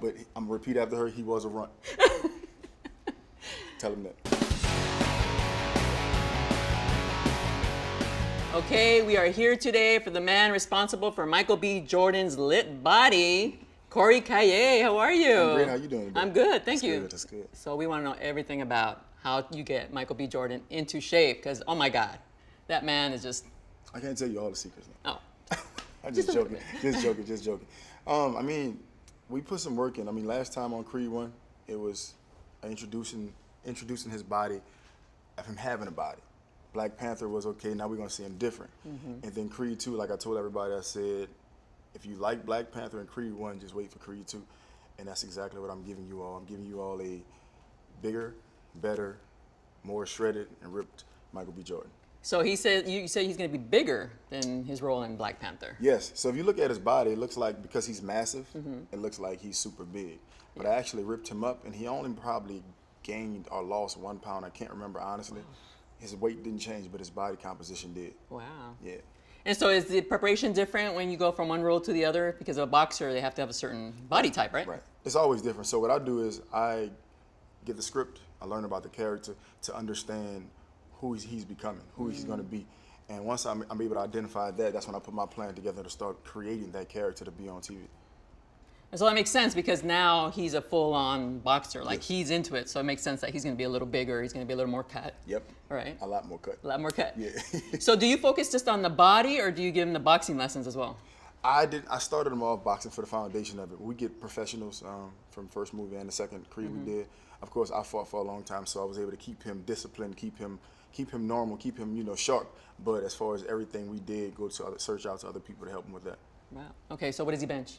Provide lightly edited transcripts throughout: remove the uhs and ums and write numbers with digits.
but I'm gonna repeat after her, he was a runt. Tell him that. Okay, we are here today for the man responsible for Michael B. Jordan's lit body, Corey Calliet. How are you? I'm great. How you doing today? I'm good, thank you. Good, that's good. So we want to know everything about how you get Michael B. Jordan into shape, because oh my God, that man is just. I can't tell you all the secrets now. Oh. I'm just joking. Just joking. I mean, we put some work in. I mean, last time on Creed 1, it was introducing his body of him having a body. Black Panther was okay, now we're gonna see him different. And then Creed 2, like I told everybody, I said, if you like Black Panther and Creed 1, just wait for Creed 2. And that's exactly what I'm giving you all. I'm giving you all a bigger, better, more shredded and ripped Michael B. Jordan. So you said he's going to be bigger than his role in Black Panther. Yes. So if you look at his body, it looks like, because he's massive, it looks like he's super big. But I actually ripped him up, and he only probably gained or lost 1 pound. I can't remember honestly. His weight didn't change, but his body composition did. Wow. Yeah. And so is the preparation different when you go from one role to the other? Because of a boxer, they have to have a certain body type, right? Right. It's always different. So what I do is I get the script, I learn about the character to understand who he's becoming, who he's going to be. And once I'm able to identify that, that's when I put my plan together to start creating that character to be on TV. And so that makes sense because now he's a full-on boxer. Like he's into it, so it makes sense that he's going to be a little bigger. He's going to be a little more cut. Yep. Right. A lot more cut. A lot more cut. Yeah. So do you focus just on the body, or do you give him the boxing lessons as well? I started him off boxing for the foundation of it. We get professionals from first movie and the second Creed we did. Of course, I fought for a long time, so I was able to keep him disciplined, keep him normal, keep him sharp. But as far as everything we did, search out to other people to help him with that. Wow. Okay. So what does he bench?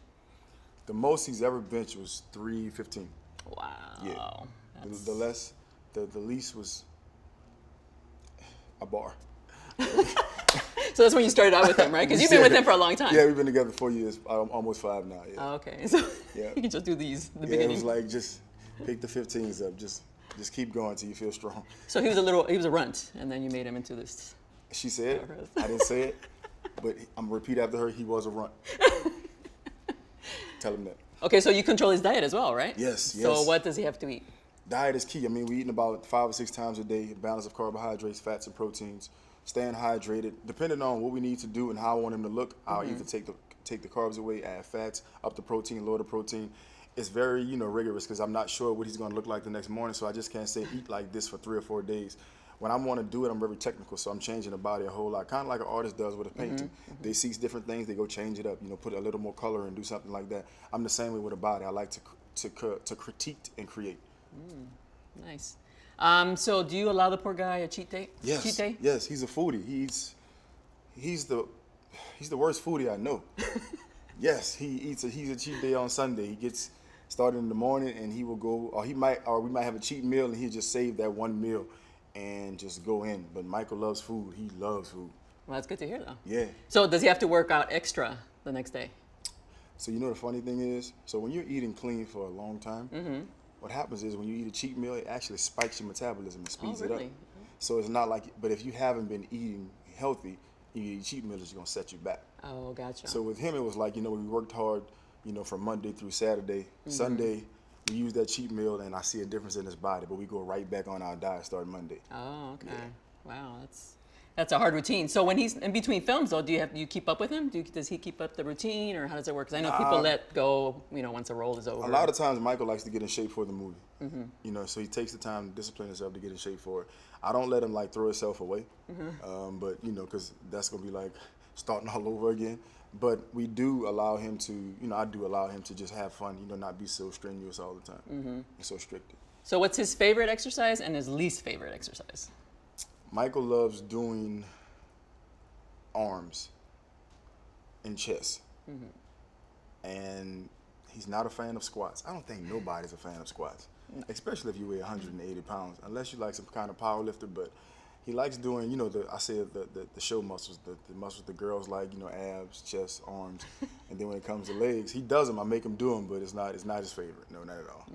The most he's ever benched was 315. Wow. Yeah. The least was a bar. So that's when you started out with him, right? Because you've been with him for a long time. Yeah, we've been together 4 years, almost 5 now. Yeah. Oh, okay. So yeah. you can just do these in the Yeah, beginning. it was like just pick the 15s up, just keep going till you feel strong. So he was a runt, and then you made him into this. She said it. I didn't say it, but I'm gonna repeat after her. He was a runt. Tell him that. Okay, so you control his diet as well, right? Yes. So what does he have to eat? Diet is key. I mean, we're eating about 5 or 6 times a day, balance of carbohydrates, fats, and proteins. Staying hydrated. Depending on what we need to do and how I want him to look, I'll either take the carbs away, add fats, up the protein, lower the protein. It's very, rigorous because I'm not sure what he's going to look like the next morning, so I just can't say eat like this for 3 or 4 days. When I want to do it, I'm very technical, so I'm changing the body a whole lot, kind of like an artist does with a painting. They see different things, they go change it up, put a little more color and do something like that. I'm the same way with a body. I like to critique and create. Nice. So do you allow the poor guy a cheat day? Yes. Cheat day? Yes, he's a foodie. He's the worst foodie I know. Yes, he's a cheat day on Sunday. He gets started in the morning and he will go, or we might have a cheat meal and he'll just save that one meal and just go in. But Michael loves food. He loves food. Well, that's good to hear, though. Yeah. So does he have to work out extra the next day? So the funny thing is, so when you're eating clean for a long time, what happens is when you eat a cheat meal, it actually spikes your metabolism and speeds it up. So it's not like, but if you haven't been eating healthy, you eat cheat meals, it's gonna set you back. Oh, gotcha. So with him, it was like, we worked hard, from Monday through Saturday. Sunday, we use that cheat meal and I see a difference in his body, but we go right back on our diet starting Monday. Oh, okay. Yeah. Wow, that's a hard routine. So when he's in between films, though, do you keep up with him? Does he keep up the routine, or how does it work? Because I know people let go, once a role is over. A lot of times, Michael likes to get in shape for the movie. So he takes the time to discipline himself to get in shape for it. I don't let him throw himself away, but because that's gonna be like starting all over again. But we do allow him to, I do allow him to just have fun, not be so strenuous all the time and so strict. So what's his favorite exercise and his least favorite exercise? Michael loves doing arms and chest. And he's not a fan of squats. I don't think nobody's a fan of squats, especially if you weigh 180 pounds, unless you like some kind of power lifter. But he likes doing, the show muscles, the muscles the girls like, abs, chest, arms. And then when it comes to legs, he does them. I make him do them, but it's not his favorite. No, not at all.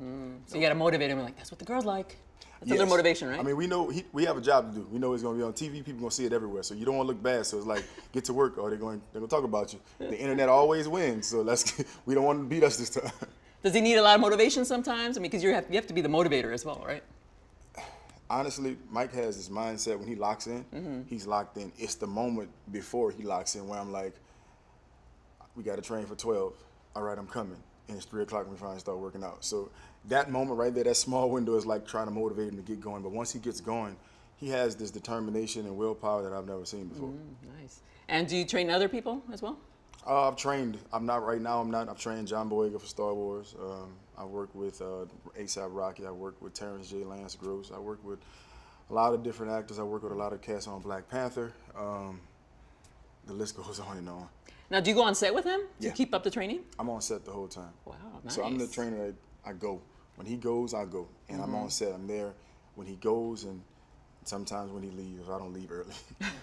So you got to motivate him, that's what the girls like. That's a little motivation, right? I mean, we know we have a job to do. We know it's going to be on TV. People going to see it everywhere. So you don't want to look bad. So it's like, get to work or they're going to talk about you. The internet always wins. So we don't want to beat us this time. Does he need a lot of motivation sometimes? I mean, because you have to be the motivator as well, right? Honestly, Mike has this mindset when he locks in, he's locked in. It's the moment before he locks in where I'm like, we got to train for 12. All right, I'm coming. And it's 3 o'clock when we finally start working out. So that moment right there, that small window is like trying to motivate him to get going. But once he gets going, he has this determination and willpower that I've never seen before. Nice. And do you train other people as well? I've trained. I'm not right now. I've trained John Boyega for Star Wars. I work with ASAP Rocky. I work with Terrence J. Lance Gross. I work with a lot of different actors. I work with a lot of cast on Black Panther. The list goes on and on. Now, do you go on set with him to Yeah. keep up the training? I'm on set the whole time. Wow, nice. So I'm the trainer that I go. When he goes, I go. And I'm on set. I'm there when he goes and sometimes when he leaves, if I don't leave early.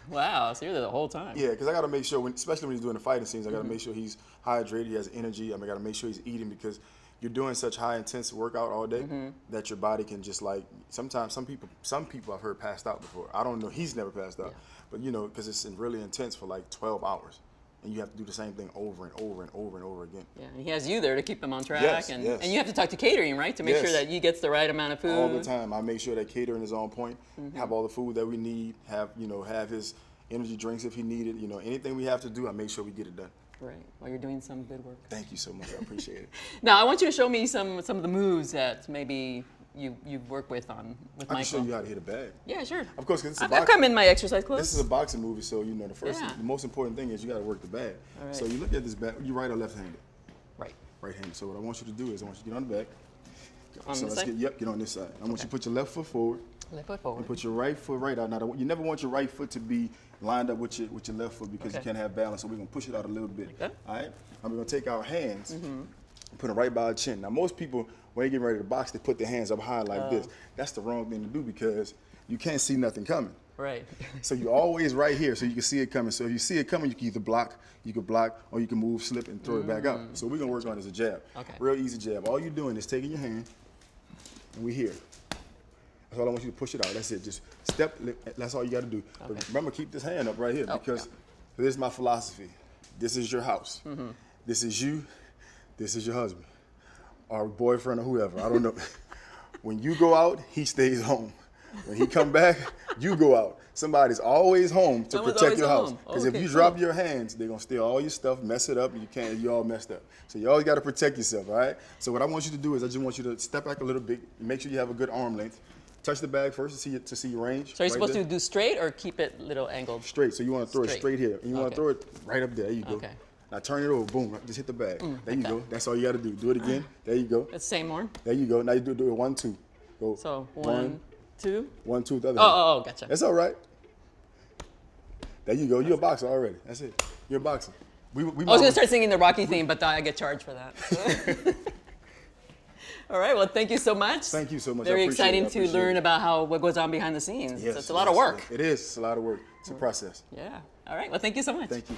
Wow, so you're there the whole time. Yeah, because I got to make sure, especially when he's doing the fighting scenes, I got to make sure he's hydrated, he has energy. I got to make sure he's eating because you're doing such high intense workout all day that your body can just like, sometimes some people I've heard passed out before. I don't know, he's never passed out. But you know, because it's really intense for like 12 hours. And you have to do the same thing over and over and over and over again. Yeah, and he has you there to keep him on track. Yes, and, yes. and you have to talk to catering, right? To make sure that he gets the right amount of food. All the time. I make sure that catering is on point, have all the food that we need, have his energy drinks if he needed. You know, anything we have to do, I make sure we get it done. Right, while you're doing some good work. Thank you so much. I appreciate it. Now, I want you to show me some of the moves that maybe you work with I Michael. can show you how to hit a bag. Yeah, sure. Of course, because I've come in my exercise clothes. This is a boxing movie, so you know the Yeah. most important thing is you got to work the bag. All right. So you look at this bag. You right or left-handed? Right. Right-handed. So what I want you to do is I want you to get on the back. On so this let's side? get on this side. I want you to put your left foot forward Left foot forward. and put your right foot right out. Now you never want your right foot to be lined up with your left foot because you Okay. can't have balance. So we're gonna push it out a little bit. Like that? All right. And we're gonna take our hands and put them right by our chin. Now most people when they get ready to box, they put their hands up high like this. That's the wrong thing to do because you can't see nothing coming. Right. So you're always right here, so you can see it coming. So if you see it coming, you can either block, or you can move, slip, and throw it back out. So we're gonna work on it as a jab. Okay. Real easy jab. All you're doing is taking your hand, and we're here. That's all I want you to push it out. That's it. Just step. That's all you got to do. Okay. But remember, keep this hand up right here because this is my philosophy. This is your house. This is you. This is your husband, or boyfriend, or whoever. I don't know. When you go out, he stays home. When he come back, you go out. Somebody's always home to Someone's protect your always house. home. Because if Okay, you cool. drop your hands, they're gonna steal all your stuff, mess it up, and you all messed up. So you always gotta protect yourself, all right? So what I want you to do is I just want you to step back a little bit, make sure you have a good arm length. Touch the bag first to see your range. So you're right supposed there. to do straight or keep it little angled? Straight. So you want to throw it straight here. And you want Okay. to throw it right up there. There you go. Okay. Now turn it over. Boom. Just hit the bag. There you like go. That's all you got to do. Do it again. There you go. Let's say more. There you go. Now you do it 1, 2. Go. So 1, 2. 1, 2. The other hand. Oh, gotcha. That's all right. There you go. You're a boxer already. That's it. You're a boxer. We I was going to start singing the Rocky theme, but I get charged for that. All right. Well, thank you so much. Thank you so much. Very I appreciate exciting it. I to appreciate learn it. about what goes on behind the scenes. Yes, It's a lot of work. It is. It's a lot of work. It's a process. Yeah. All right. Well, thank you so much. Thank you.